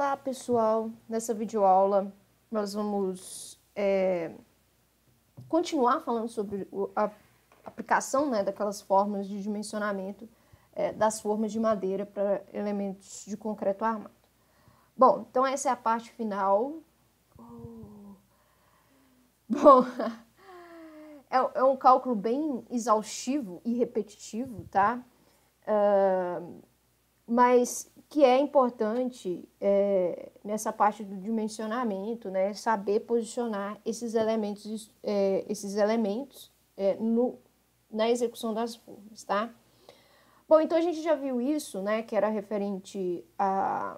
Olá, pessoal! Nessa videoaula nós vamos continuar falando sobre a aplicação, né, daquelas formas de dimensionamento das formas de madeira para elementos de concreto armado. Bom, então essa é a parte final. Bom, é um cálculo bem exaustivo e repetitivo, tá? Mas que é importante nessa parte do dimensionamento, né, saber posicionar esses elementos na execução das formas, tá? Bom, então a gente já viu isso, né, que era referente à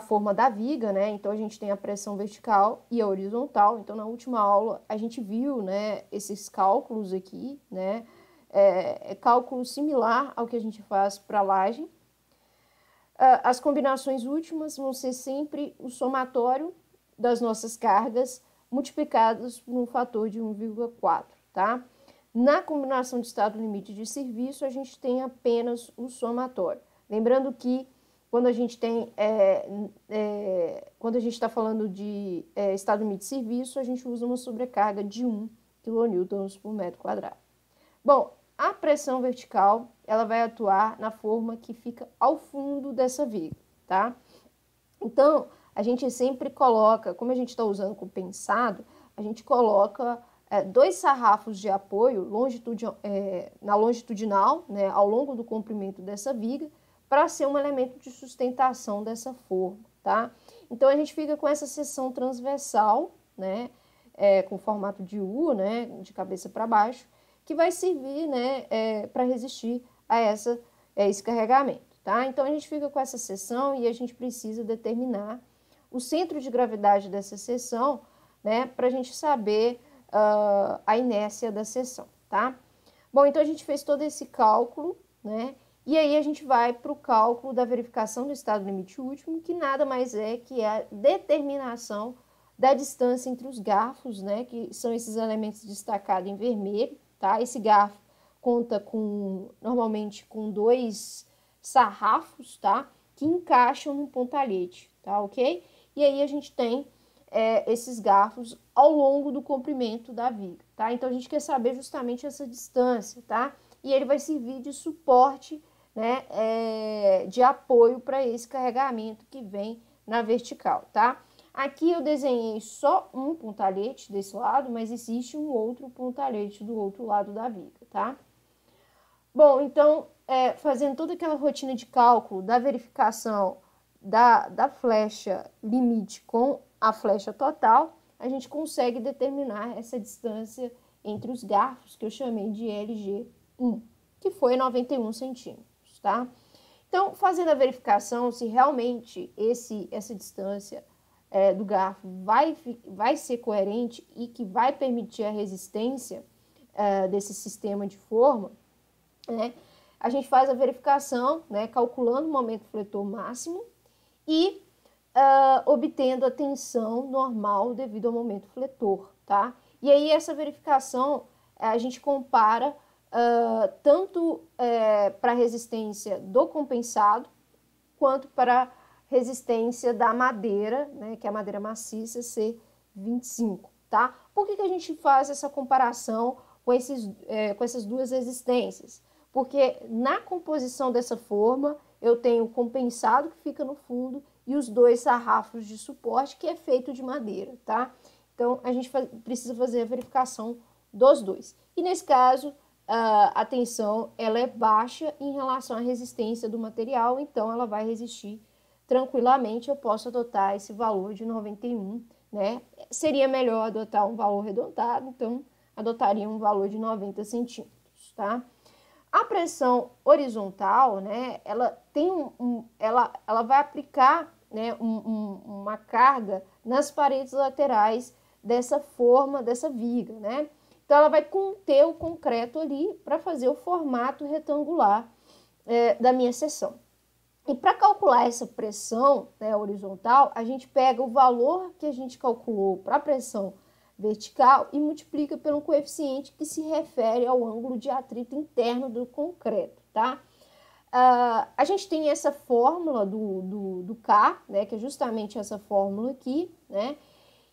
forma da viga, né? Então a gente tem a pressão vertical e a horizontal. Então na última aula a gente viu, né, esses cálculos aqui, né? Cálculo similar ao que a gente faz para a laje. As combinações últimas vão ser sempre o somatório das nossas cargas multiplicadas por um fator de 1,4, tá? Na combinação de estado limite de serviço, a gente tem apenas o somatório. Lembrando que quando a gente tem, quando a gente está falando de estado limite de serviço, a gente usa uma sobrecarga de 1 kN por metro quadrado. Bom, a pressão vertical, ela vai atuar na forma que fica ao fundo dessa viga, tá? Então, a gente sempre coloca, como a gente está usando compensado, a gente coloca dois sarrafos de apoio na longitudinal, né, ao longo do comprimento dessa viga, para ser um elemento de sustentação dessa forma, tá? Então, a gente fica com essa seção transversal, né, com formato de U, né, de cabeça para baixo, que vai servir, né, para resistir a esse carregamento, tá? Então, a gente fica com essa seção e a gente precisa determinar o centro de gravidade dessa seção, né, para a gente saber a inércia da seção, tá? Bom, então a gente fez todo esse cálculo, né, e aí a gente vai para o cálculo da verificação do estado limite último, que nada mais é que a determinação da distância entre os garfos, né, que são esses elementos destacados em vermelho, tá? Esse garfo conta normalmente com dois sarrafos, tá? Que encaixam no pontalhete, tá? Ok? E aí a gente tem esses garfos ao longo do comprimento da viga, tá? Então a gente quer saber justamente essa distância, tá? E ele vai servir de suporte, né? De apoio para esse carregamento que vem na vertical, tá? Aqui eu desenhei só um pontalhete desse lado, mas existe um outro pontalhete do outro lado da viga, tá? Bom, então, fazendo toda aquela rotina de cálculo da verificação da flecha limite com a flecha total, a gente consegue determinar essa distância entre os garfos, que eu chamei de LG1, que foi 91 centímetros, tá? Então, fazendo a verificação se realmente essa distância do garfo vai ser coerente e que vai permitir a resistência desse sistema de forma, né, a gente faz a verificação, né, calculando o momento fletor máximo e obtendo a tensão normal devido ao momento fletor, tá? E aí essa verificação a gente compara tanto para a resistência do compensado quanto para resistência da madeira, né, que é a madeira maciça C25, tá? Por que a gente faz essa comparação com essas duas resistências? Porque na composição dessa forma, eu tenho o compensado que fica no fundo e os dois sarrafos de suporte, que é feito de madeira, tá? Então, a gente precisa fazer a verificação dos dois. E nesse caso, a tensão ela é baixa em relação à resistência do material, então ela vai resistir tranquilamente. Eu posso adotar esse valor de 91, né? Seria melhor adotar um valor arredondado, então adotaria um valor de 90 centímetros, tá? A pressão horizontal, né, ela tem ela vai aplicar, né, uma carga nas paredes laterais dessa forma, dessa viga, né? Então, ela vai conter o concreto ali para fazer o formato retangular da minha seção. E para calcular essa pressão, né, horizontal, a gente pega o valor que a gente calculou para a pressão vertical e multiplica pelo coeficiente que se refere ao ângulo de atrito interno do concreto, tá? A gente tem essa fórmula do K, né, que é justamente essa fórmula aqui, né,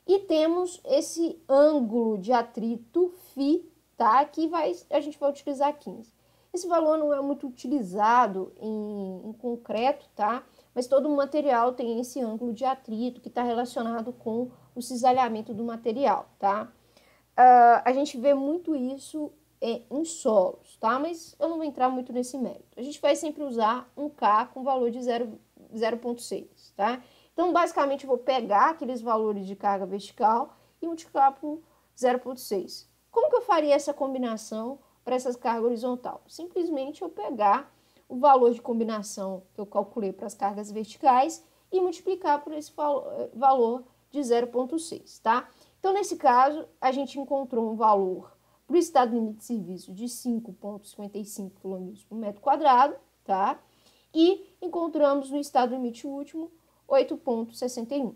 e temos esse ângulo de atrito φ, tá, que a gente vai utilizar 15. Esse valor não é muito utilizado em concreto, tá, mas todo material tem esse ângulo de atrito que está relacionado com o cisalhamento do material, tá. A gente vê muito isso em solos, tá? Mas eu não vou entrar muito nesse mérito. A gente vai sempre usar um K com valor de 0,6, tá? Então, basicamente, eu vou pegar aqueles valores de carga vertical e multiplicar por 0,6. Como que eu faria essa combinação para essa carga horizontal? Simplesmente eu pegar o valor de combinação que eu calculei para as cargas verticais e multiplicar por esse valor de 0,6, tá? Então, nesse caso, a gente encontrou um valor para o estado limite de serviço de 5,55 kN por metro quadrado, tá? E encontramos no estado limite último 8,61.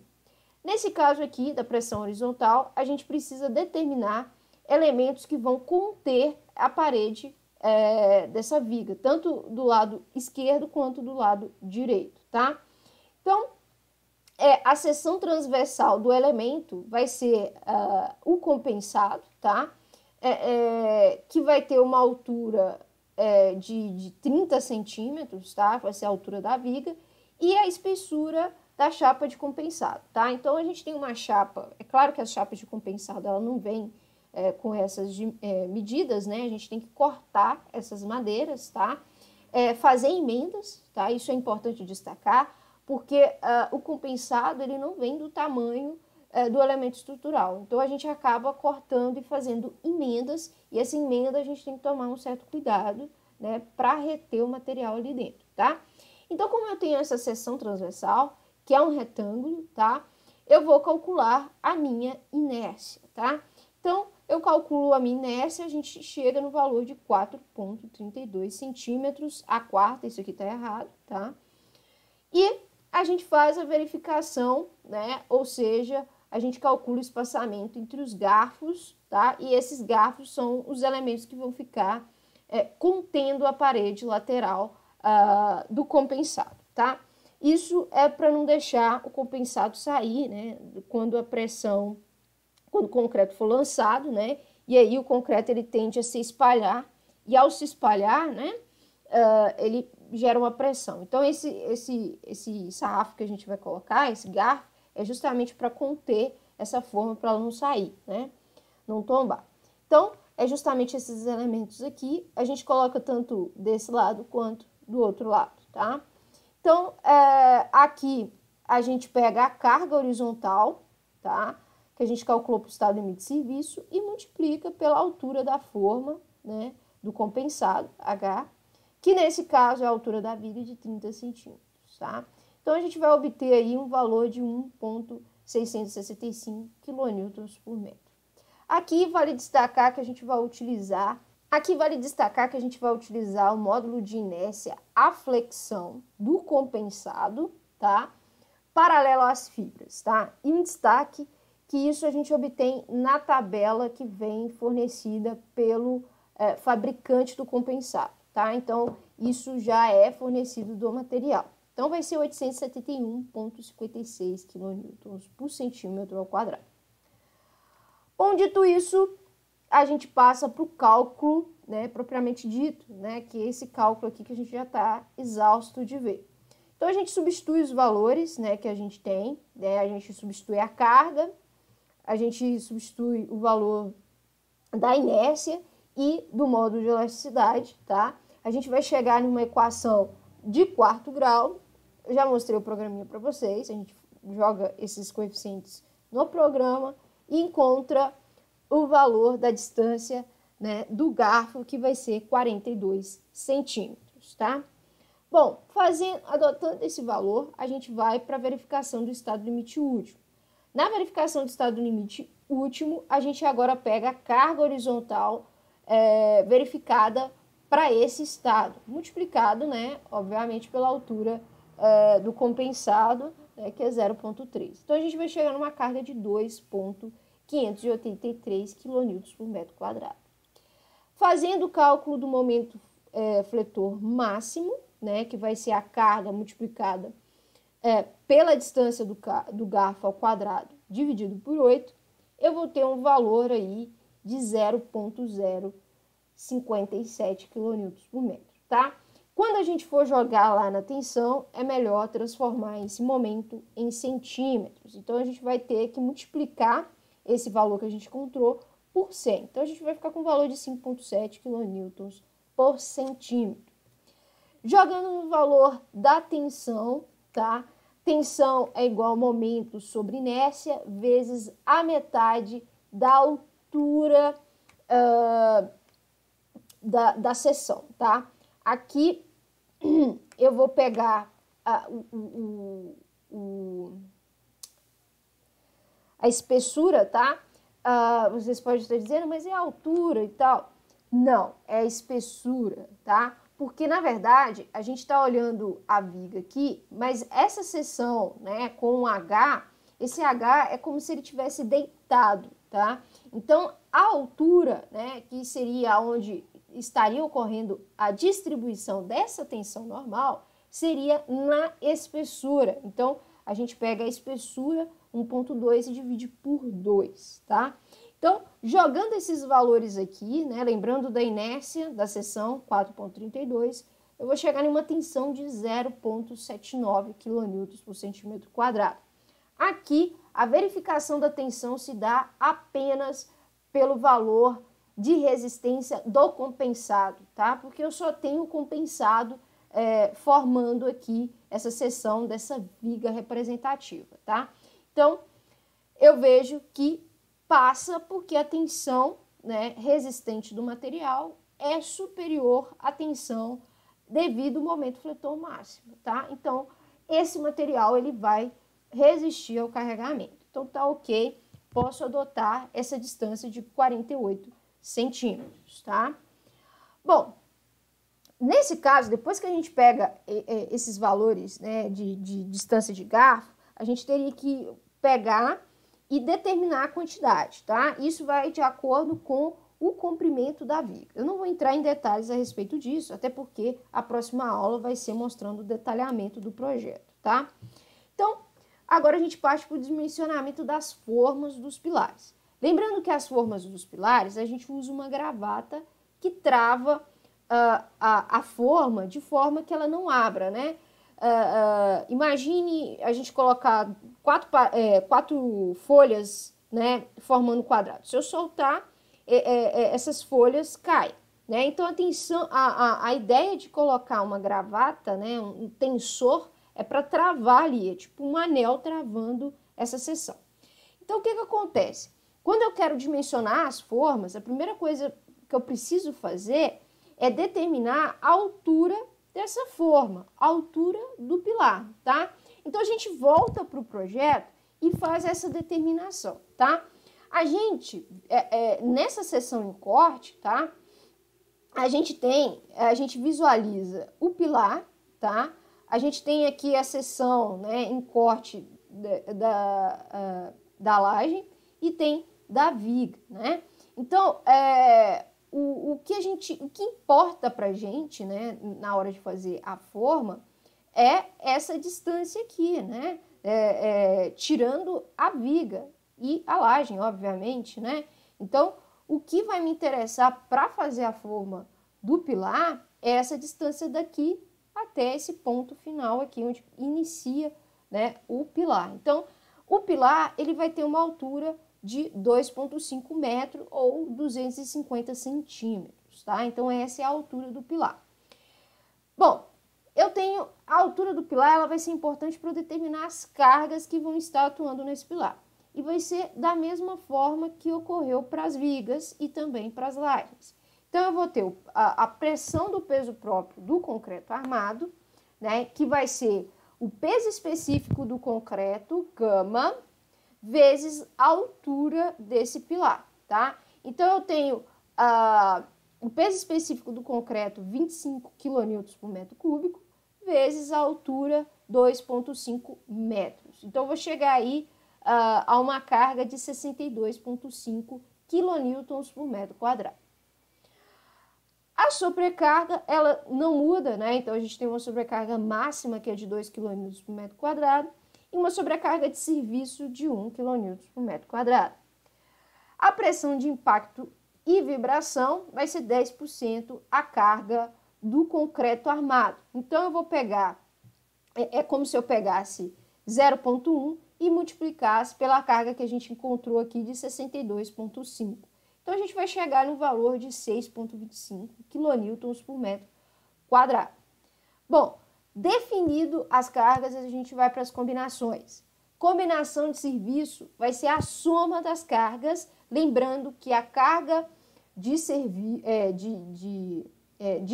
Nesse caso aqui, da pressão horizontal, a gente precisa determinar elementos que vão conter a parede dessa viga, tanto do lado esquerdo quanto do lado direito, tá? Então, a seção transversal do elemento vai ser o compensado, tá? Que vai ter uma altura de 30 centímetros, tá? Vai ser a altura da viga, e a espessura da chapa de compensado, tá? Então, a gente tem uma chapa, é claro que as chapas de compensado, ela não vem com essas medidas, né? A gente tem que cortar essas madeiras, tá? Fazer emendas, tá? Isso é importante destacar, porque o compensado, ele não vem do tamanho do elemento estrutural. Então, a gente acaba cortando e fazendo emendas, e essa emenda a gente tem que tomar um certo cuidado, né, para reter o material ali dentro, tá? Então, como eu tenho essa seção transversal, que é um retângulo, tá? Eu vou calcular a minha inércia, tá? Então, eu calculo a minha inércia, a gente chega no valor de 4,32 centímetros a quarta, isso aqui tá errado, tá? E a gente faz a verificação, né? Ou seja, a gente calcula o espaçamento entre os garfos, tá? E esses garfos são os elementos que vão ficar contendo a parede lateral do compensado, tá? Isso é para não deixar o compensado sair, né? Quando o concreto for lançado, né? E aí o concreto ele tende a se espalhar, e ao se espalhar, né? Ele gera uma pressão. Então, esse sarrafo que a gente vai colocar, esse garfo, é justamente para conter essa forma, para ela não sair, né? Não tombar. Então, é justamente esses elementos aqui, a gente coloca tanto desse lado quanto do outro lado, tá? Então, aqui a gente pega a carga horizontal, tá? Que a gente calculou para o estado limite de serviço e multiplica pela altura da forma, né? Do compensado, H, que nesse caso é a altura da viga de 30 centímetros, tá? Então, a gente vai obter aí um valor de 1,665 kN por metro. Aqui vale destacar que a gente vai utilizar o módulo de inércia à flexão do compensado, tá? Paralelo às fibras, tá? E um destaque que isso a gente obtém na tabela que vem fornecida pelo fabricante do compensado, tá? Então, isso já é fornecido do material. Então, vai ser 871,56 kN por centímetro ao quadrado. Bom, dito isso, a gente passa para o cálculo, né, propriamente dito, né, que é esse cálculo aqui que a gente já está exausto de ver. Então, a gente substitui os valores, né, que a gente tem, né, a gente substitui a carga, a gente substitui o valor da inércia e do módulo de elasticidade, tá? A gente vai chegar numa equação de quarto grau. Eu já mostrei o programinha para vocês, a gente joga esses coeficientes no programa e encontra o valor da distância, né, do garfo, que vai ser 42 centímetros, tá? Bom, adotando esse valor, a gente vai para a verificação do estado limite último. Na verificação do estado limite último, a gente agora pega a carga horizontal verificada para esse estado, multiplicado, né, obviamente, pela altura do compensado, né, que é 0,3. Então, a gente vai chegar numa carga de 2,583 kN por metro quadrado. Fazendo o cálculo do momento fletor máximo, né, que vai ser a carga multiplicada pela distância do garfo ao quadrado dividido por 8, eu vou ter um valor aí de 0,057 kN por metro, tá? Quando a gente for jogar lá na tensão, é melhor transformar esse momento em centímetros. Então, a gente vai ter que multiplicar esse valor que a gente encontrou por 100. Então, a gente vai ficar com o valor de 5,7 kN por centímetro. Jogando no valor da tensão, tá? Tensão é igual a momento sobre inércia vezes a metade da altura da seção, tá? Aqui eu vou pegar a espessura, tá? Vocês podem estar dizendo, mas é a altura e tal. Não, é a espessura, tá? Porque, na verdade, a gente está olhando a viga aqui, mas essa seção, né, com um H, esse H é como se ele tivesse deitado, tá? Então, a altura, né, que seria onde estaria ocorrendo a distribuição dessa tensão normal, seria na espessura. Então, a gente pega a espessura 1,2 e divide por 2, tá? Então, jogando esses valores aqui, né, lembrando da inércia da seção 4,32, eu vou chegar em uma tensão de 0,79 kN por centímetro quadrado. Aqui, a verificação da tensão se dá apenas pelo valor de resistência do compensado, tá? Porque eu só tenho compensado formando aqui essa seção dessa viga representativa, tá? Então, eu vejo que passa porque a tensão, né, resistente do material é superior à tensão devido ao momento fletor máximo, tá? Então, esse material ele vai resistir ao carregamento. Então, tá ok, posso adotar essa distância de 48 centímetros, tá? Bom, nesse caso, depois que a gente pega esses valores, né, de distância de garfo, a gente teria que pegar e determinar a quantidade, tá? Isso vai de acordo com o comprimento da viga. Eu não vou entrar em detalhes a respeito disso, até porque a próxima aula vai ser mostrando o detalhamento do projeto, tá? Então, agora a gente parte para o dimensionamento das formas dos pilares. Lembrando que as formas dos pilares, a gente usa uma gravata que trava a forma de forma que ela não abra, né? Imagine a gente colocar quatro folhas, né, formando um quadrado. Se eu soltar, essas folhas caem, né? Então, a ideia de colocar uma gravata, né, um tensor, é para travar ali, é tipo um anel travando essa seção. Então, o que acontece? Quando eu quero dimensionar as formas, a primeira coisa que eu preciso fazer é determinar a altura dessa forma, a altura do pilar, tá? Então, a gente volta para o projeto e faz essa determinação, tá? A gente, nessa seção em corte, tá? A gente visualiza o pilar, tá? A gente tem aqui a seção, né, em corte da laje e tem da viga, né? Então, o que importa pra gente, né, na hora de fazer a forma, é essa distância aqui, né? Tirando a viga e a laje, obviamente, né? Então, o que vai me interessar para fazer a forma do pilar é essa distância daqui até esse ponto final aqui, onde inicia, né, o pilar. Então, o pilar ele vai ter uma altura de 2,5 metros ou 250 centímetros, tá? Então, essa é a altura do pilar. Bom, eu tenho a altura do pilar, ela vai ser importante para eu determinar as cargas que vão estar atuando nesse pilar. E vai ser da mesma forma que ocorreu para as vigas e também para as lajes. Então, eu vou ter a pressão do peso próprio do concreto armado, né, que vai ser o peso específico do concreto, gama, vezes a altura desse pilar, tá? Então, eu tenho o peso específico do concreto, 25 kN por metro cúbico, vezes a altura, 2,5 metros. Então, eu vou chegar aí a uma carga de 62,5 kN por metro quadrado. A sobrecarga, ela não muda, né? Então, a gente tem uma sobrecarga máxima, que é de 2 kN por metro quadrado, e uma sobrecarga de serviço de 1 kN por metro quadrado. A pressão de impacto e vibração vai ser 10% a carga do concreto armado. Então, eu vou pegar, é como se eu pegasse 0,1 e multiplicasse pela carga que a gente encontrou aqui de 62,5. Então, a gente vai chegar no valor de 6,25 kN por metro quadrado. Bom, definido as cargas, a gente vai para as combinações. Combinação de serviço vai ser a soma das cargas, lembrando que a carga de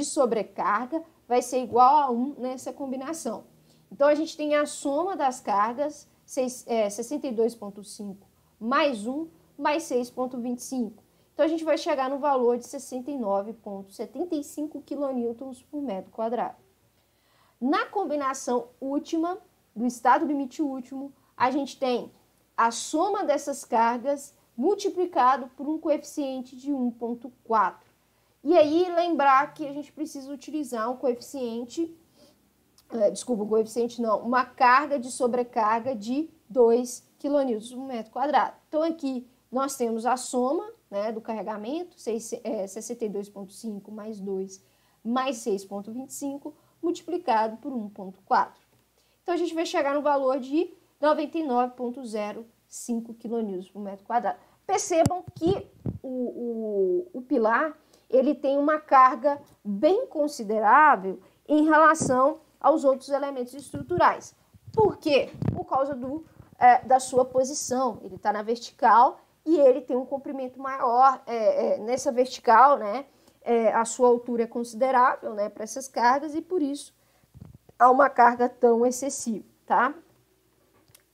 sobrecarga vai ser igual a 1 nessa combinação. Então, a gente tem a soma das cargas, 62,5 mais 1 mais 6,25. Então, a gente vai chegar no valor de 69,75 kN por metro quadrado. Na combinação última, do estado limite último, a gente tem a soma dessas cargas multiplicado por um coeficiente de 1,4. E aí, lembrar que a gente precisa utilizar um coeficiente, uma carga de sobrecarga de 2 kN por metro quadrado. Então, aqui nós temos a soma, né, do carregamento, 62,5 mais 2 mais 6,25, multiplicado por 1,4. Então, a gente vai chegar no valor de 99,05 kN por metro quadrado. Percebam que o pilar, ele tem uma carga bem considerável em relação aos outros elementos estruturais. Por quê? Por causa da sua posição. Ele está na vertical e ele tem um comprimento maior nessa vertical, né? A sua altura é considerável, né, para essas cargas e por isso há uma carga tão excessiva, tá?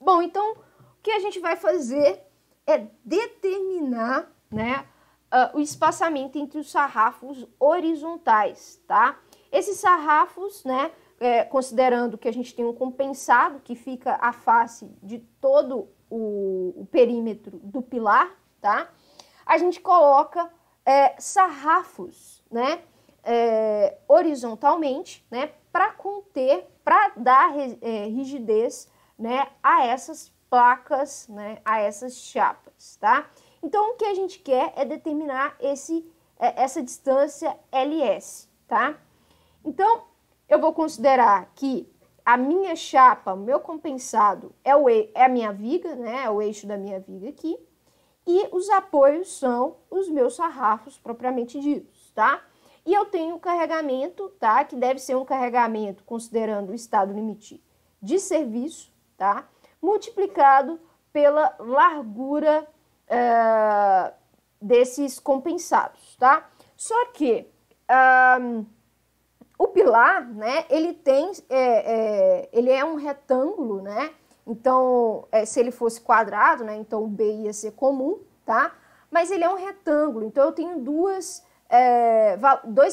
Bom, então, o que a gente vai fazer é determinar, né, o espaçamento entre os sarrafos horizontais, tá? Esses sarrafos, né, considerando que a gente tem um compensado que fica à face de todo o perímetro do pilar, tá? A gente coloca sarrafos, né, horizontalmente, né, para conter, para dar rigidez, né, a essas placas, né, a essas chapas, tá? Então, o que a gente quer é determinar essa distância LS, tá? Então, eu vou considerar que a minha chapa, o meu compensado, é a minha viga, né, é o eixo da minha viga aqui, e os apoios são os meus sarrafos propriamente ditos, tá? E eu tenho o carregamento, tá? Que deve ser um carregamento considerando o estado limite de serviço, tá? Multiplicado pela largura desses compensados, tá? Só que o pilar, né? Ele é um retângulo, né? Então, se ele fosse quadrado, né? Então o B ia ser comum, tá? Mas ele é um retângulo, então eu tenho dois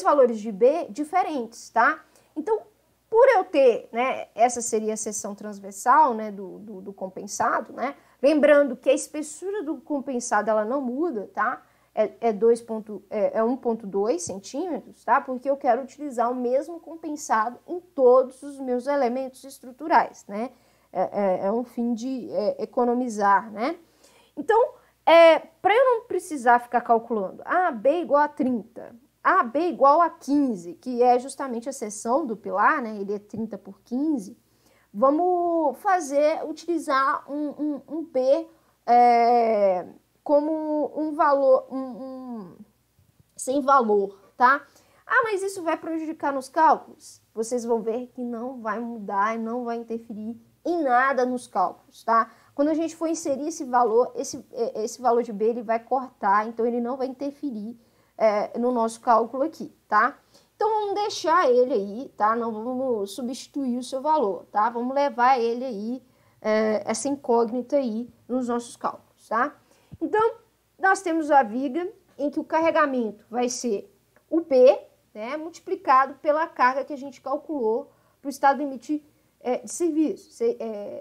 valores de B diferentes, tá? Então, por eu ter, né, essa seria a seção transversal, né, do compensado, né? Lembrando que a espessura do compensado, ela não muda, tá? É 1,2 centímetros, tá? Porque eu quero utilizar o mesmo compensado em todos os meus elementos estruturais, né? É um fim de economizar, né? Então, para eu não precisar ficar calculando, B igual a 30, B igual a 15, que é justamente a seção do pilar, né? Ele é 30 por 15. Vamos utilizar um B como um valor, sem valor, tá? Mas isso vai prejudicar nos cálculos? Vocês vão ver que não vai mudar e não vai interferir em nada nos cálculos, tá? Quando a gente for inserir esse valor, esse valor de B, ele vai cortar, então ele não vai interferir no nosso cálculo aqui, tá? Então, vamos deixar ele aí, tá? Não vamos substituir o seu valor, tá? Vamos levar ele aí, essa incógnita aí, nos nossos cálculos, tá? Então, nós temos a viga em que o carregamento vai ser o B, né? Multiplicado pela carga que a gente calculou para o estado limite de serviço,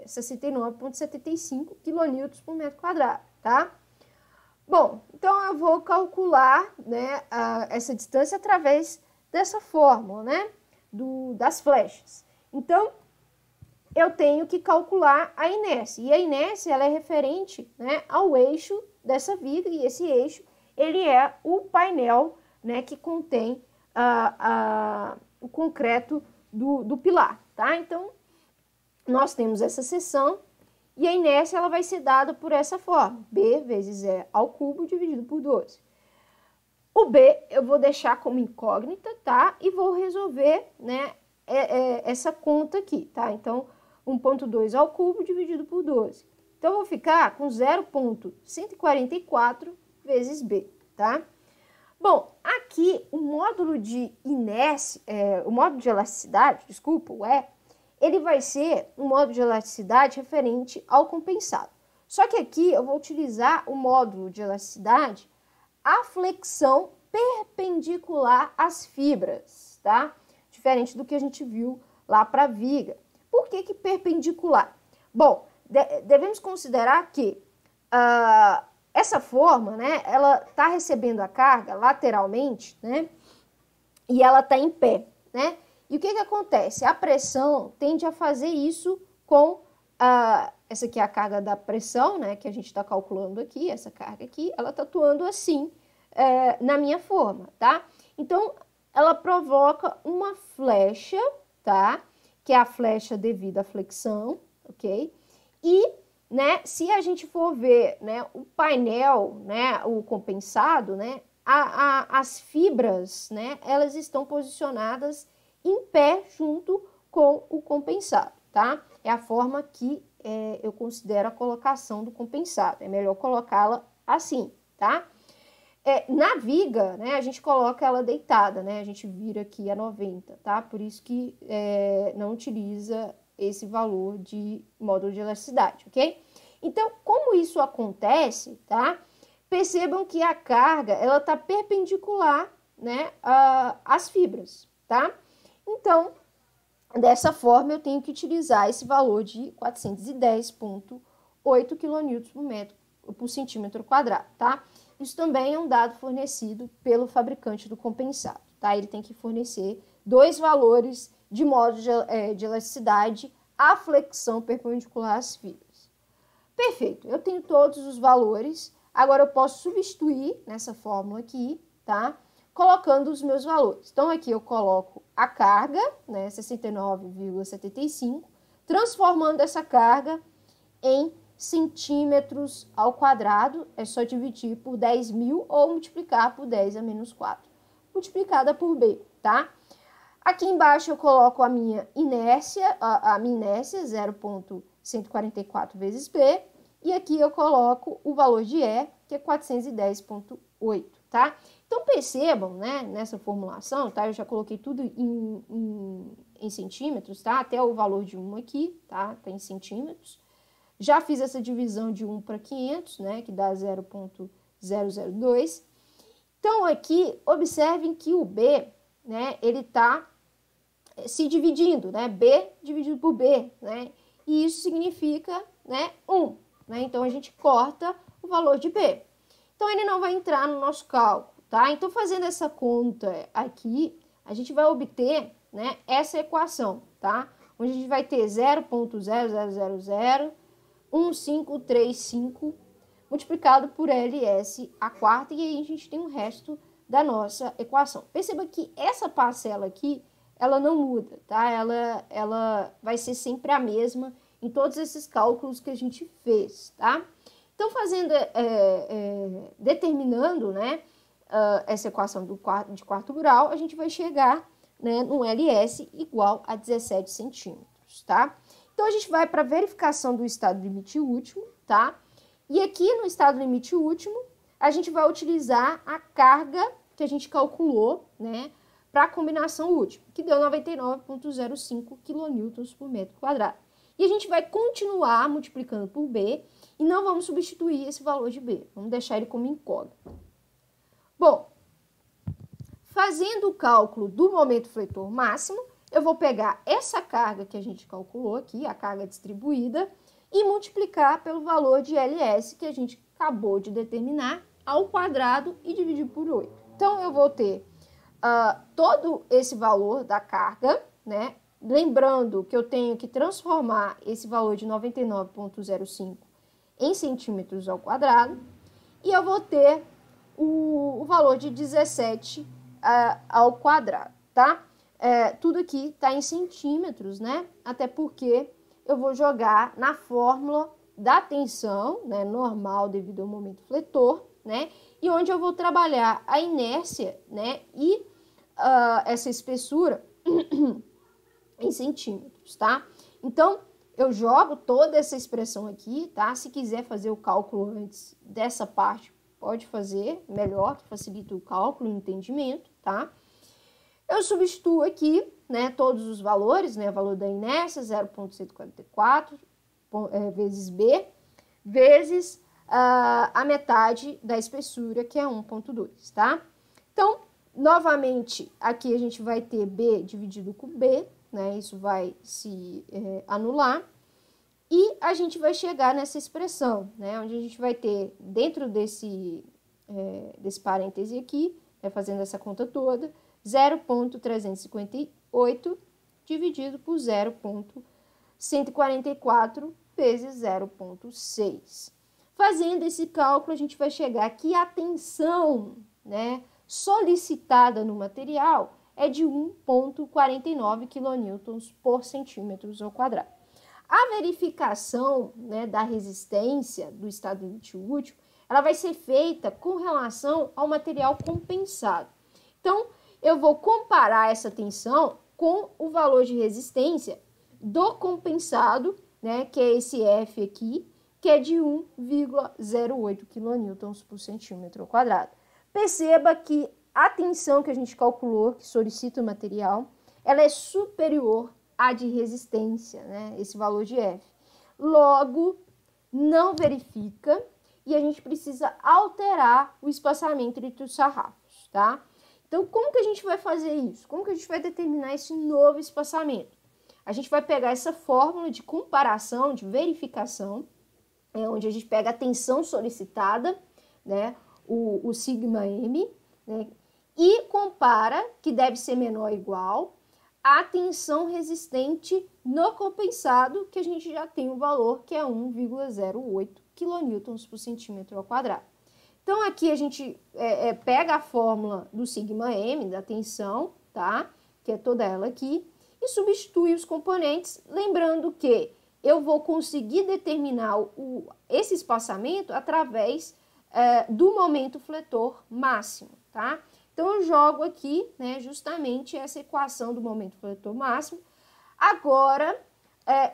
69,75 kN por metro quadrado, tá? Bom, então eu vou calcular, né, essa distância através dessa fórmula, né? Das flechas. Então, eu tenho que calcular a inércia. E a inércia, ela é referente, né, ao eixo dessa viga, e esse eixo, ele é o painel, né, que contém o concreto do pilar, tá? Então, nós temos essa seção, e a inércia, ela vai ser dada por essa forma, B vezes E ao cubo dividido por 12. O B eu vou deixar como incógnita, tá? E vou resolver, né, essa conta aqui, tá? Então, 1,2 ao cubo dividido por 12. Então, eu vou ficar com 0,144 vezes B, tá? Bom, aqui o módulo de inércia, o módulo de elasticidade, desculpa, o E, ele vai ser um módulo de elasticidade referente ao compensado. Só que aqui eu vou utilizar o módulo de elasticidade a flexão perpendicular às fibras, tá? Diferente do que a gente viu lá para a viga. Por que perpendicular? Bom, devemos considerar que essa forma, né, ela está recebendo a carga lateralmente, né, e ela está em pé, né? E o que acontece? A pressão tende a fazer isso com essa aqui é a carga da pressão, né, que a gente está calculando aqui, essa carga aqui, ela está atuando assim na minha forma, tá? Então, ela provoca uma flecha, tá? Que é a flecha devido à flexão, ok? E, né, se a gente for ver, né, o painel, né, o compensado, né, as fibras, né, elas estão posicionadas em pé junto com o compensado, tá? É a forma que eu considero a colocação do compensado. É melhor colocá-la assim, tá? Na viga, né, a gente coloca ela deitada, né? A gente vira aqui a 90, tá? Por isso que não utiliza esse valor de módulo de elasticidade, ok? Então, como isso acontece, tá? Percebam que a carga, ela tá perpendicular, né, às fibras, tá? Então, dessa forma, eu tenho que utilizar esse valor de 410,8 kN por centímetro quadrado, tá? Isso também é um dado fornecido pelo fabricante do compensado, tá? Ele tem que fornecer dois valores de módulo de elasticidade à flexão perpendicular às fibras. Perfeito, eu tenho todos os valores, agora eu posso substituir nessa fórmula aqui, tá? Colocando os meus valores. Então, aqui eu coloco a carga, né, 69,75, transformando essa carga em centímetros ao quadrado, é só dividir por 10.000 ou multiplicar por 10 a menos 4, multiplicada por B, tá? Aqui embaixo eu coloco a minha inércia, 0,144 vezes B, e aqui eu coloco o valor de E, que é 410,8, tá? Então, percebam, né, nessa formulação, tá? Eu já coloquei tudo em centímetros, tá? Até o valor de 1 aqui, tá? Tá em centímetros. Já fiz essa divisão de 1 para 500, né, que dá 0,002. Então, aqui, observem que o B, né, ele tá se dividindo, né? B dividido por B, né? E isso significa, né, 1, né? Então, a gente corta o valor de B. Então, ele não vai entrar no nosso cálculo, tá? Então, fazendo essa conta aqui, a gente vai obter, né, essa equação, tá? Onde a gente vai ter 0,00001535 multiplicado por LS a quarta, e aí a gente tem o resto da nossa equação. Perceba que essa parcela aqui, ela não muda, tá? Ela vai ser sempre a mesma em todos esses cálculos que a gente fez, tá? Então, determinando, né, essa equação de quarto grau, a gente vai chegar, né, no LS igual a 17 centímetros, tá? Então, a gente vai para a verificação do estado limite último, tá? E aqui no estado limite último, a gente vai utilizar a carga que a gente calculou, né, para a combinação última, que deu 99,05 kN por metro quadrado. E a gente vai continuar multiplicando por B e não vamos substituir esse valor de B. Vamos deixar ele como incógnito. Bom, fazendo o cálculo do momento fletor máximo, eu vou pegar essa carga que a gente calculou aqui, a carga distribuída, e multiplicar pelo valor de LS que a gente acabou de determinar ao quadrado e dividir por 8. Então, eu vou ter todo esse valor da carga, né? Lembrando que eu tenho que transformar esse valor de 99,05 em centímetros ao quadrado, e eu vou ter o valor de 17 ao quadrado, tá? Tudo aqui está em centímetros, né? Até porque eu vou jogar na fórmula da tensão, né, normal devido ao momento fletor, né? E onde eu vou trabalhar a inércia, né? E essa espessura em centímetros, tá? Então, eu jogo toda essa expressão aqui, tá? Se quiser fazer o cálculo antes dessa parte, pode fazer, melhor, que facilita o cálculo e o entendimento, tá? Eu substituo aqui, né, todos os valores, né, o valor da inércia, 0,144 vezes B, vezes a metade da espessura, que é 1,2, tá? Então, novamente, aqui a gente vai ter B dividido com B, né, isso vai se anular, e a gente vai chegar nessa expressão, né, onde a gente vai ter, dentro desse parêntese aqui, né, fazendo essa conta toda, 0,358 dividido por 0,144 vezes 0,6. Fazendo esse cálculo, a gente vai chegar que a tensão, né, solicitada no material é de 1,49 kN por centímetros ao quadrado. A verificação, né, da resistência do estado limite útil, ela vai ser feita com relação ao material compensado. Então, eu vou comparar essa tensão com o valor de resistência do compensado, né, que é esse F aqui, que é de 1,08 kN por centímetro ao quadrado. Perceba que a tensão que a gente calculou, que solicita o material, ela é superior à de resistência, né, esse valor de F. Logo, não verifica e a gente precisa alterar o espaçamento entre os sarrafos, tá? Então, como que a gente vai fazer isso? Como que a gente vai determinar esse novo espaçamento? A gente vai pegar essa fórmula de comparação, de verificação, onde a gente pega a tensão solicitada, né, o sigma M, né, e compara, que deve ser menor ou igual, a tensão resistente no compensado, que a gente já tem o valor, que é 1,08 kN por centímetro ao quadrado. Então, aqui a gente pega a fórmula do sigma M, da tensão, tá? Que é toda ela aqui, e substitui os componentes, lembrando que eu vou conseguir determinar esse espaçamento através do momento fletor máximo, tá? Então, eu jogo aqui, né, justamente essa equação do momento fletor máximo, agora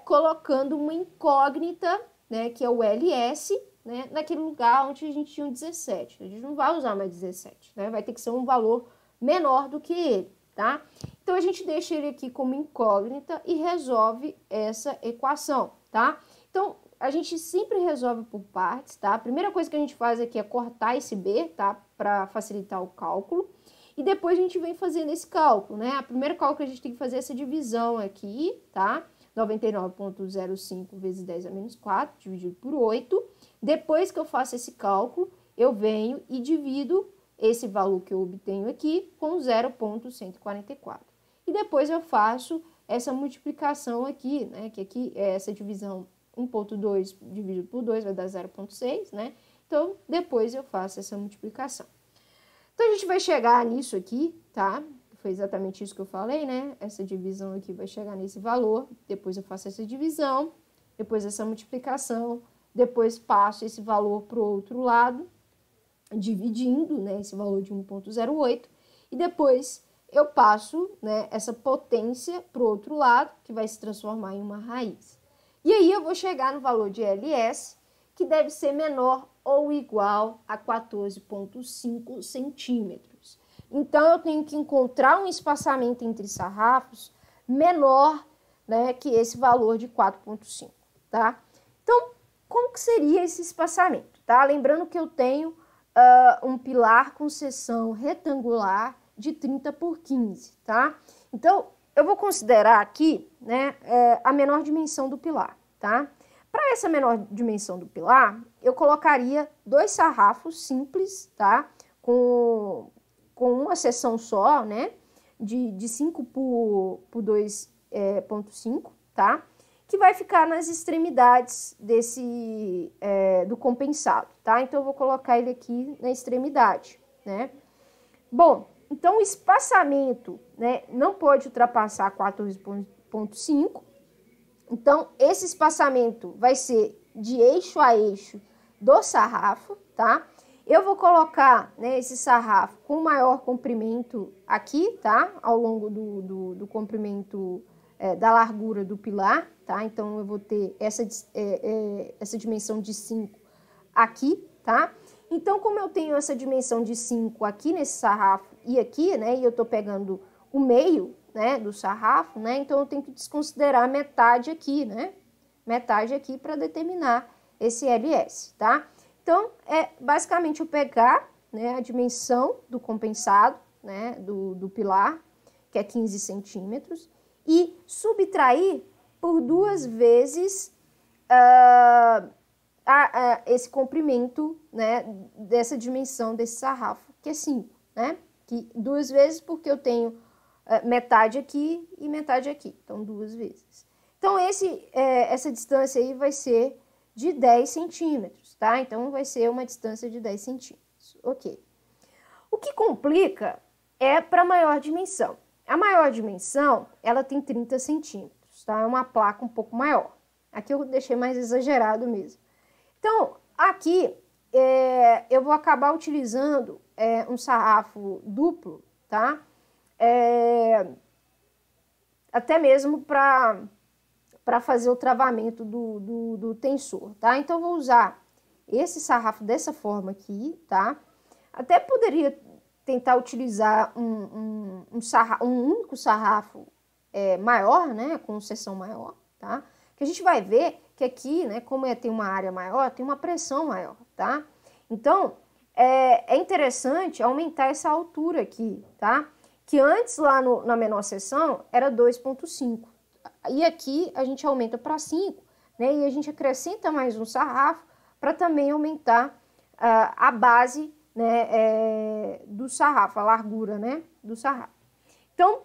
colocando uma incógnita, né, que é o LS, né, naquele lugar onde a gente tinha um 17. A gente não vai usar mais 17, né? Vai ter que ser um valor menor do que ele, tá? Então, a gente deixa ele aqui como incógnita e resolve essa equação, tá? Então, a gente sempre resolve por partes, tá? A primeira coisa que a gente faz aqui é cortar esse B, tá? Para facilitar o cálculo. E depois a gente vem fazendo esse cálculo, né? A primeira cálculo que a gente tem que fazer é essa divisão aqui, tá? 99,05 vezes 10 a menos 4, dividido por 8. Depois que eu faço esse cálculo, eu venho e divido esse valor que eu obtenho aqui com 0,144. E depois eu faço essa multiplicação aqui, né? Que aqui é essa divisão 1,2 dividido por 2 vai dar 0,6, né? Então, depois eu faço essa multiplicação. Então, a gente vai chegar nisso aqui, tá? Foi exatamente isso que eu falei, né? Essa divisão aqui vai chegar nesse valor, depois eu faço essa divisão, depois essa multiplicação, depois passo esse valor para o outro lado, dividindo, né, esse valor de 1,08, e depois eu passo, né, essa potência para o outro lado, que vai se transformar em uma raiz. E aí eu vou chegar no valor de LS, que deve ser menor ou igual a 14,5 centímetros. Então, eu tenho que encontrar um espaçamento entre sarrafos menor, né, que esse valor de 4,5, tá? Então, como que seria esse espaçamento, tá? Lembrando que eu tenho um pilar com seção retangular de 30 por 15, tá? Então, eu vou considerar aqui, né, a menor dimensão do pilar, tá? Para essa menor dimensão do pilar, eu colocaria 2 sarrafos simples, tá? Com com uma seção só, né? De 5 por 2,5, tá? Que vai ficar nas extremidades do compensado, tá? Então, eu vou colocar ele aqui na extremidade, né? Bom, então o espaçamento, né, não pode ultrapassar 14,5. Então, esse espaçamento vai ser de eixo a eixo do sarrafo, tá? Eu vou colocar, né, esse sarrafo com maior comprimento aqui, tá? Ao longo do comprimento da largura do pilar, tá? Então, eu vou ter essa dimensão de 5 aqui, tá? Então, como eu tenho essa dimensão de 5 aqui nesse sarrafo e aqui, né? E eu tô pegando o meio, né, do sarrafo, né? Então, eu tenho que desconsiderar metade aqui, né? Metade aqui para determinar esse LS, tá? Então, basicamente eu pegar, né, a dimensão do compensado, né, do pilar, que é 15 centímetros, e subtrair por 2 vezes esse comprimento, né, dessa dimensão desse sarrafo, que é 5, né? Que 2 vezes porque eu tenho metade aqui e metade aqui, então 2 vezes. Então, essa distância aí vai ser de 10 centímetros, tá? Então, vai ser uma distância de 10 centímetros, ok. O que complica é para maior dimensão. A maior dimensão, ela tem 30 centímetros, tá? É uma placa um pouco maior. Aqui eu deixei mais exagerado mesmo. Então, aqui eu vou acabar utilizando um sarrafo duplo, tá? Até mesmo para fazer o travamento do tensor, tá? Então, eu vou usar esse sarrafo dessa forma aqui, tá? Até poderia tentar utilizar um único sarrafo maior, né? Com seção maior, tá? Que a gente vai ver que aqui, né? Como tem uma área maior, tem uma pressão maior, tá? Então, é interessante aumentar essa altura aqui, tá? Que antes, lá na menor seção, era 2,5. E aqui a gente aumenta para 5, né? E a gente acrescenta mais um sarrafo para também aumentar a base, né, do sarrafo, a largura, né, do sarrafo. Então,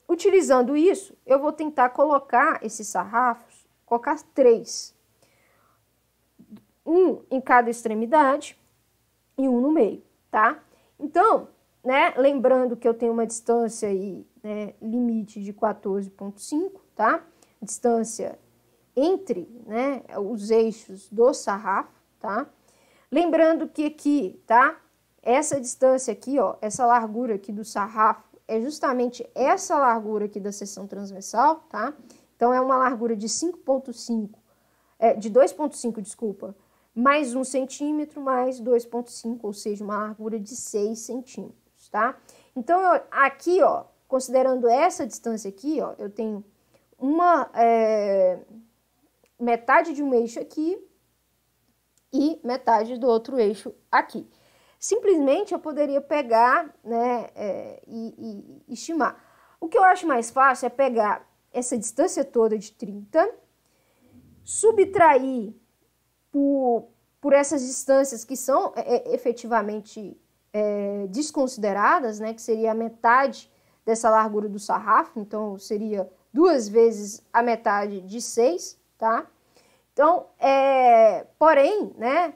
utilizando isso, eu vou tentar colocar esses sarrafos, colocar 3. Um em cada extremidade e um no meio, tá? Então, né, lembrando que eu tenho uma distância aí, né, limite de 14,5, tá? Distância entre, né, os eixos do sarrafo, tá? Lembrando que aqui, tá? Essa distância aqui, ó, essa largura aqui do sarrafo é justamente essa largura aqui da seção transversal, tá? Então, é uma largura de 5,5, de 2,5, desculpa, mais 1 centímetro, mais 2,5, ou seja, uma largura de 6 centímetros, tá? Então, aqui, ó, considerando essa distância aqui, ó, eu tenho metade de um eixo aqui e metade do outro eixo aqui. Simplesmente eu poderia pegar, né, e estimar. O que eu acho mais fácil é pegar essa distância toda de 30, subtrair por essas distâncias que são efetivamente desconsideradas, né, que seria a metade dessa largura do sarrafo, então seria 2 vezes a metade de 6, tá? Então, porém, né,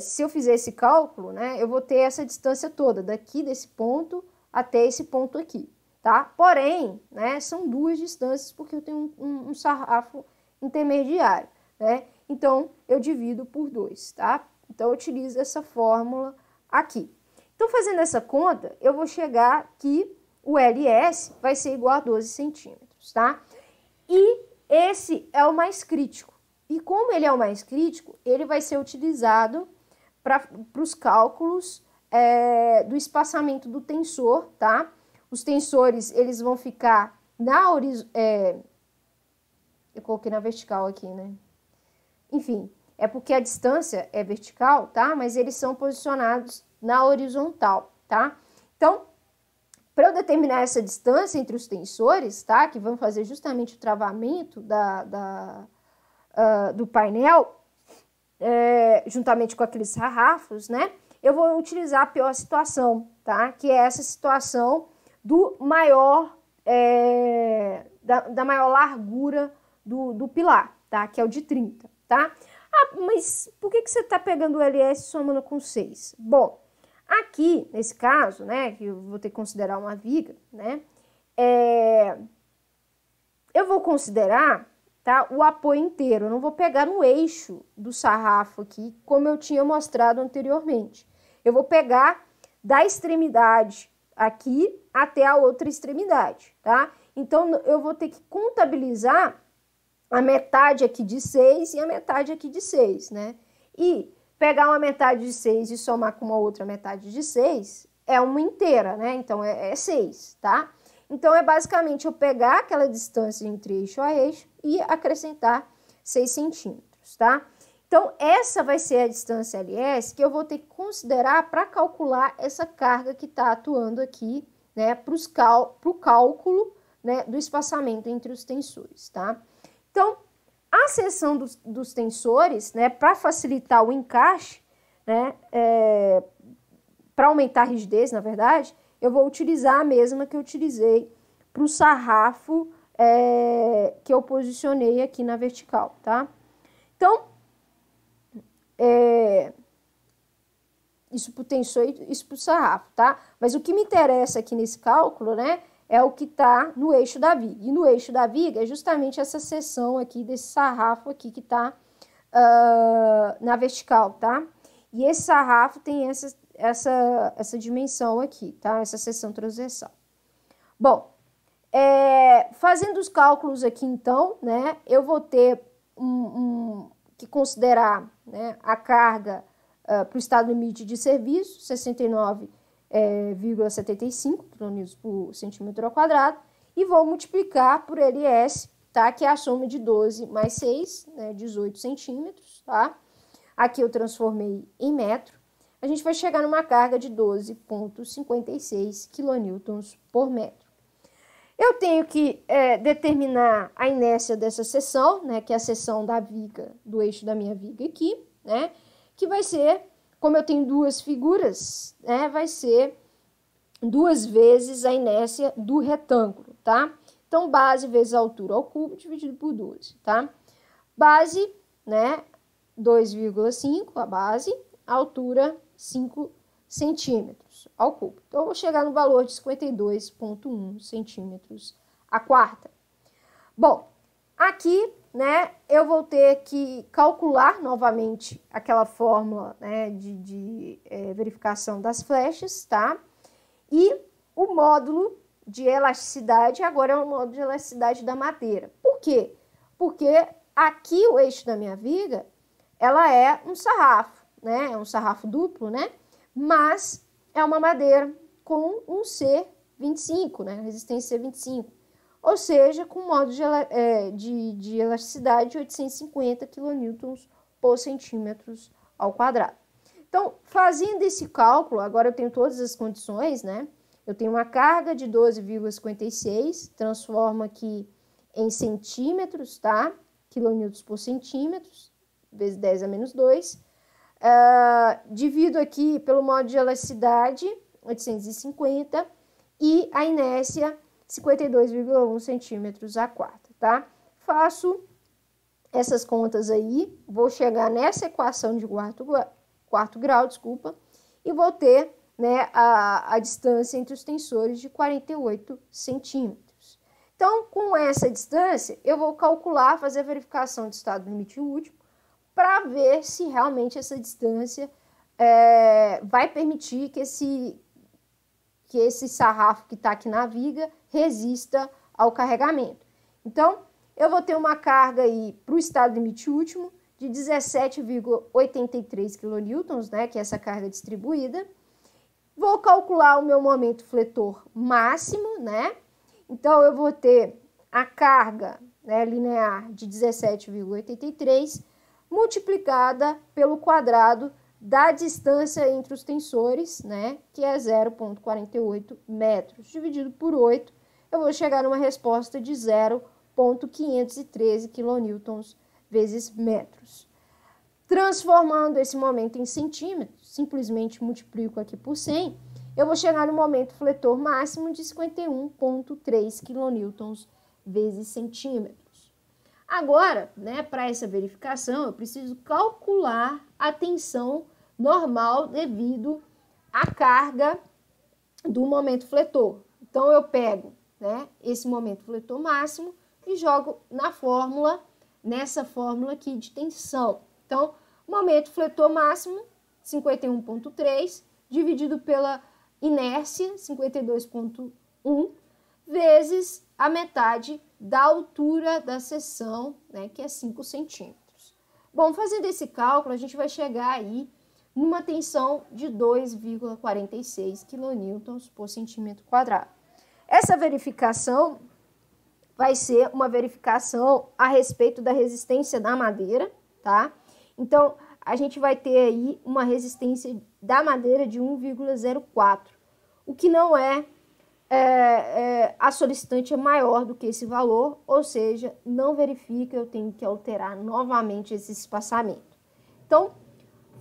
se eu fizer esse cálculo, né, eu vou ter essa distância toda, daqui desse ponto até esse ponto aqui, tá? Porém, né, são 2 distâncias porque eu tenho um sarrafo intermediário, né? Então, eu divido por 2, tá? Então, eu utilizo essa fórmula aqui. Então, fazendo essa conta, eu vou chegar que o LS vai ser igual a 12 centímetros, tá? E esse é o mais crítico. E como ele é o mais crítico, ele vai ser utilizado para os cálculos do espaçamento do tensor, tá? Os tensores, eles vão ficar na horizontal. Eu coloquei na vertical aqui, né? Enfim, é porque a distância é vertical, tá? Mas eles são posicionados na horizontal, tá? Então, para eu determinar essa distância entre os tensores, tá? Que vão fazer justamente o travamento do painel, juntamente com aqueles sarrafos, né? eu vou utilizar a pior situação, tá? Que é essa situação do maior, da maior largura do pilar, tá? Que é o de 30, tá? Ah, mas por que você tá pegando o LS somando com 6? Bom, aqui, nesse caso, né, que eu vou ter que considerar uma viga, né, eu vou considerar, tá, o apoio inteiro, eu não vou pegar no eixo do sarrafo aqui, como eu tinha mostrado anteriormente. Eu vou pegar da extremidade aqui até a outra extremidade, tá? Então, eu vou ter que contabilizar a metade aqui de 6 e a metade aqui de 6, né? E pegar uma metade de 6 e somar com uma outra metade de 6 é uma inteira, né? Então, é 6, tá? Então, é basicamente eu pegar aquela distância entre eixo a eixo e acrescentar 6 centímetros, tá? Então, essa vai ser a distância LS que eu vou ter que considerar para calcular essa carga que está atuando aqui, né? Para o cálculo, né, do espaçamento entre os tensores, tá? Então, a seção dos tensores, né, para facilitar o encaixe, né, para aumentar a rigidez, na verdade, eu vou utilizar a mesma que eu utilizei para o sarrafo que eu posicionei aqui na vertical, tá? Então, isso para o tensor e isso para o sarrafo, tá? Mas o que me interessa aqui nesse cálculo, né, é o que está no eixo da viga. E no eixo da viga é justamente essa seção aqui desse sarrafo aqui que está na vertical, tá? E esse sarrafo tem essa dimensão aqui, tá? Essa seção transversal. Bom, fazendo os cálculos aqui, então, né, eu vou ter que considerar, né, a carga para o estado limite de serviço, 69,75 kN por centímetro ao quadrado, e vou multiplicar por LS, tá? Que é a soma de 12 mais 6, né, 18 centímetros, tá? Aqui eu transformei em metro. A gente vai chegar numa carga de 12,56 kN por metro. Eu tenho que determinar a inércia dessa seção, né, que é a seção da viga, do eixo da minha viga aqui, né, que vai ser, como eu tenho duas figuras, né, vai ser 2 vezes a inércia do retângulo, tá? Então, base vezes a altura ao cubo dividido por 12, tá? Base, né, 2,5 a base, altura 5 centímetros ao cubo. Então, eu vou chegar no valor de 52,1 centímetros a quarta. Bom, aqui, né, eu vou ter que calcular novamente aquela fórmula, né, de verificação das flechas, tá? E o módulo de elasticidade agora é o módulo de elasticidade da madeira. Por quê? Porque aqui o eixo da minha viga, ela é um sarrafo, né? É um sarrafo duplo, né? Mas é uma madeira com um C25, né? Resistência C25. Ou seja, com módulo de elasticidade de 850 kN por centímetros ao quadrado. Então, fazendo esse cálculo, agora eu tenho todas as condições, né? Eu tenho uma carga de 12,56, transformo aqui em centímetros, tá? Quilonewtons por centímetros, vezes 10 a menos 2. Divido aqui pelo módulo de elasticidade, 850, e a inércia, 52,1 centímetros a quarta, tá? Faço essas contas aí, vou chegar nessa equação de quarto grau, desculpa, e vou ter, né, a distância entre os tensores de 48 centímetros. Então, com essa distância, eu vou calcular, fazer a verificação de estado limite último, para ver se realmente essa distância vai permitir que esse sarrafo que está aqui na viga resista ao carregamento. Então, eu vou ter uma carga aí para o estado limite último de 17,83 kN, né, que é essa carga distribuída. Vou calcular o meu momento fletor máximo, né? Então, eu vou ter a carga, né, linear de 17,83 multiplicada pelo quadrado da distância entre os tensores, né, que é 0,48 metros, dividido por 8, eu vou chegar numa resposta de 0,513 kN vezes metros. Transformando esse momento em centímetros, simplesmente multiplico aqui por 100, eu vou chegar no momento fletor máximo de 51,3 kN vezes centímetros. Agora, né, para essa verificação, eu preciso calcular a tensão normal devido à carga do momento fletor. Então, eu pego, né, esse momento fletor máximo e jogo na fórmula, nessa fórmula aqui de tensão. Então, momento fletor máximo, 51,3, dividido pela inércia, 52,1, vezes a metade da altura da seção, né, que é 5 centímetros. Bom, fazendo esse cálculo, a gente vai chegar aí numa tensão de 2,46 kN por centímetro quadrado. Essa verificação vai ser uma verificação a respeito da resistência da madeira, tá? Então, a gente vai ter aí uma resistência da madeira de 1,04, o que não a solicitante é maior do que esse valor, ou seja, não verifica, eu tenho que alterar novamente esse espaçamento. Então,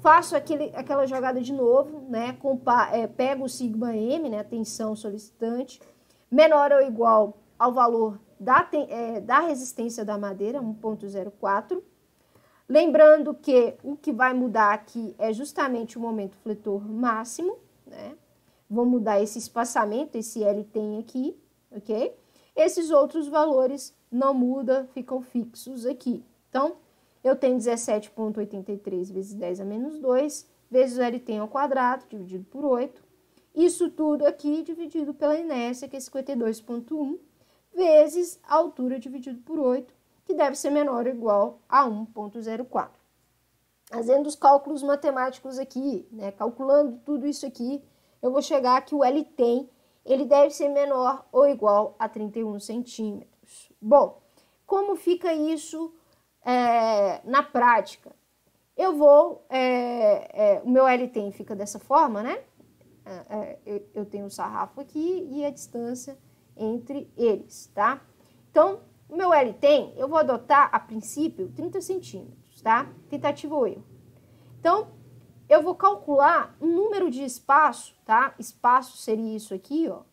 faço aquela jogada de novo, né? Pego o sigma M, né? Tensão solicitante, menor ou igual ao valor da resistência da madeira, 1,04. Lembrando que o que vai mudar aqui é justamente o momento fletor máximo, né? Vou mudar esse espaçamento, esse L tem aqui, ok? Esses outros valores não mudam, ficam fixos aqui. Então, eu tenho 17,83 vezes 10 a menos 2, vezes o LT ao quadrado, dividido por 8. Isso tudo aqui dividido pela inércia, que é 52,1, vezes a altura dividido por 8, que deve ser menor ou igual a 1,04. Fazendo os cálculos matemáticos aqui, né, calculando tudo isso aqui, eu vou chegar que o LT, ele deve ser menor ou igual a 31 centímetros. Bom, como fica isso na prática? Eu vou, o meu LT fica dessa forma, né? Eu tenho o sarrafo aqui e a distância entre eles, tá? Então, o meu LT, eu vou adotar, a princípio, 30 centímetros, tá? Tentativa ou erro. Então, eu vou calcular um número de espaço, tá? Espaço seria isso aqui, ó.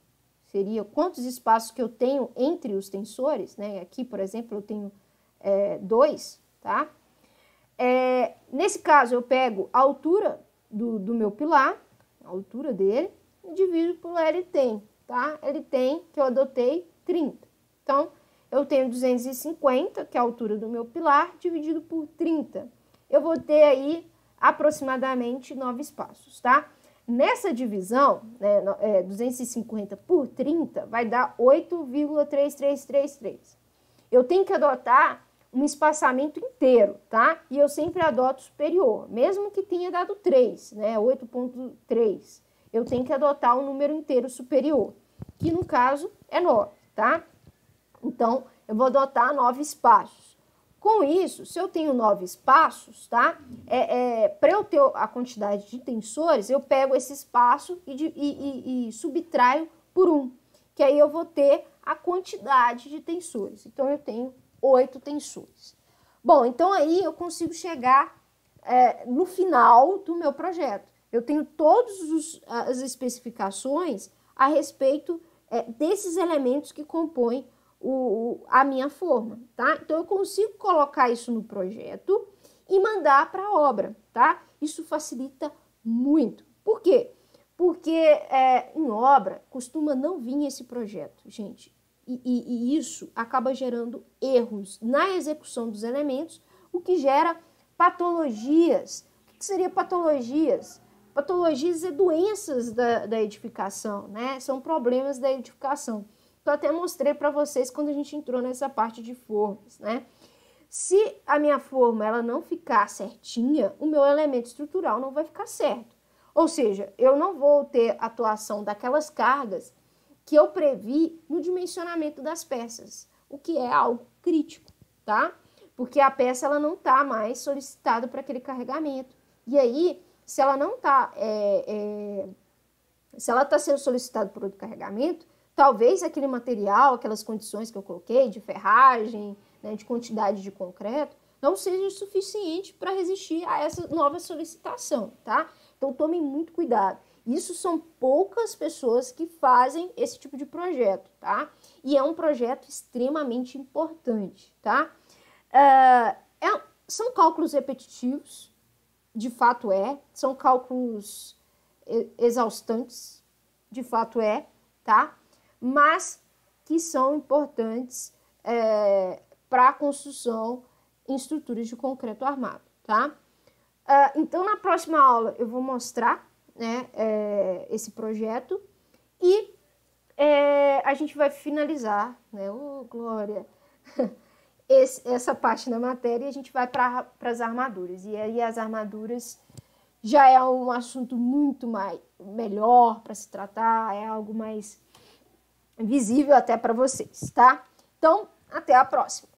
Seria quantos espaços que eu tenho entre os tensores, né? Aqui, por exemplo, eu tenho 2, tá? Nesse caso, eu pego a altura do meu pilar, a altura dele, e divido pelo LT, tá? LT que eu adotei, 30. Então, eu tenho 250, que é a altura do meu pilar, dividido por 30. Eu vou ter aí aproximadamente 9 espaços, tá? Nessa divisão, né, 250 por 30 vai dar 8,3333. Eu tenho que adotar um espaçamento inteiro, tá? E eu sempre adoto superior, mesmo que tenha dado 3, né, 8,3. Eu tenho que adotar um número inteiro superior, que no caso é 9, tá? Então, eu vou adotar 9 espaços. Com isso, se eu tenho 9 espaços, tá? Para eu ter a quantidade de tensores, eu pego esse espaço e subtraio por 1, que aí eu vou ter a quantidade de tensores. Então, eu tenho 8 tensores. Bom, então aí eu consigo chegar no final do meu projeto. Eu tenho todas as especificações a respeito desses elementos que compõem a minha forma, tá? Então, eu consigo colocar isso no projeto e mandar para a obra, tá? Isso facilita muito. Por quê? Porque em obra costuma não vir esse projeto, gente. E isso acaba gerando erros na execução dos elementos, o que gera patologias. O que seria patologias? Patologias é doenças da edificação, né? São problemas da edificação. Eu até mostrei para vocês quando a gente entrou nessa parte de formas, né? Se a minha forma ela não ficar certinha, o meu elemento estrutural não vai ficar certo. Ou seja, eu não vou ter atuação daquelas cargas que eu previ no dimensionamento das peças, o que é algo crítico, tá? Porque a peça ela não está mais solicitada para aquele carregamento. E aí, se ela não está, se ela está sendo solicitada por outro carregamento, talvez aquele material, aquelas condições que eu coloquei de ferragem, né, de quantidade de concreto, não seja suficiente para resistir a essa nova solicitação, tá? Então, tomem muito cuidado. Isso são poucas pessoas que fazem esse tipo de projeto, tá? E é um projeto extremamente importante, tá? São cálculos repetitivos, de fato são cálculos exaustantes, de fato tá? Mas que são importantes para a construção em estruturas de concreto armado, tá? Então, na próxima aula, eu vou mostrar, né, esse projeto e a gente vai finalizar, né, Glória, essa parte da matéria e a gente vai para as armaduras. E aí as armaduras já é um assunto muito melhor para se tratar, é algo mais visível até para vocês, tá? Então, até a próxima!